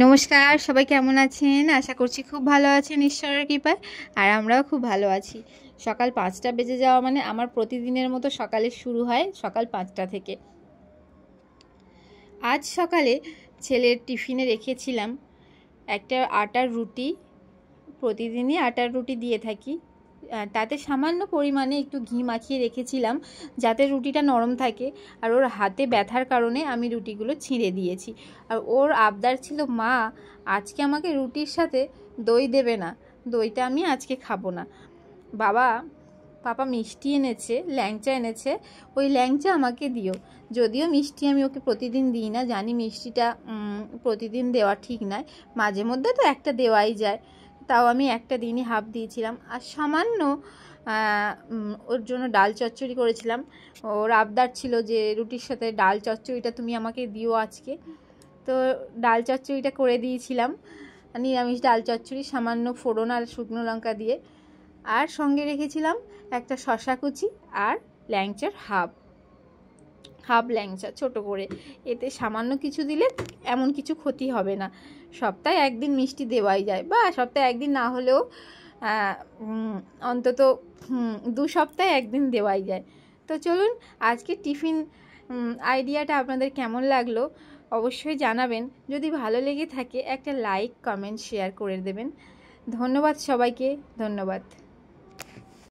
নমস্কার, সবাই কেমন আছেন? আশা করছি খুব ভালো আছেন ঈশ্বরের কৃপায়। আর আমরাও খুব ভালো আছি। সকাল 5টা বেজে যাওয়া মানে আমার প্রতিদিনের মতো সকালে শুরু হয় সকাল 5টা থেকে। আজ সকালে ছেলের টিফিনে রেখেছিলাম একটা আটার রুটি। প্রতিদিনই আটার রুটি দিয়ে থাকি, তাতে সামান্য পরিমাণে একটু ঘি মাখিয়ে রেখেছিলাম যাতে রুটিটা নরম থাকে। আর ওর হাতে ব্যথার কারণে আমি রুটিগুলো ছিঁড়ে দিয়েছি। আর ওর আবদার ছিল, মা আজকে আমাকে রুটির সাথে দই দেবে না, দইটা আমি আজকে খাবো না। পাপা মিষ্টি এনেছে, ল্যাংচা এনেছে, ওই ল্যাংচা আমাকে দিও। যদিও মিষ্টি আমি ওকে প্রতিদিন দিই না, জানি মিষ্টিটা প্রতিদিন দেওয়া ঠিক নয়, মাঝে মধ্যে তো একটা দেওয়াই যায়, তাও আমি একটা দিনই হাফ দিয়েছিলাম। আর সামান্য ওর জন্য ডাল চচ্চড়ি করেছিলাম। ওর আবদার ছিল যে রুটির সাথে ডাল চচ্চড়িটা তুমি আমাকে দিও আজকে, তো ডাল চচ্চড়িটা করে দিয়েছিলাম, নিরামিষ ডাল চচ্চড়ি, সামান্য ফোড়ন আর শুকনো লঙ্কা দিয়ে। আর সঙ্গে রেখেছিলাম একটা শশা কুচি আর ল্যাংচার হাফ ল্যাংচা ছোট করে। এতে সামান্য কিছু দিলে এমন কিছু ক্ষতি হবে না। সপ্তাহে একদিন মিষ্টি দেওয়াই যায়, বা সপ্তাহে একদিন না হলেও অন্তত 2 সপ্তাহে একদিন দেওয়াই যায়। তো চলুন, আজকে টিফিন আইডিয়াটা আপনাদের কেমন লাগলো অবশ্যই জানাবেন। যদি ভালো লেগে থাকে একটা লাইক, কমেন্ট, শেয়ার করে দেবেন। ধন্যবাদ সবাইকে, ধন্যবাদ।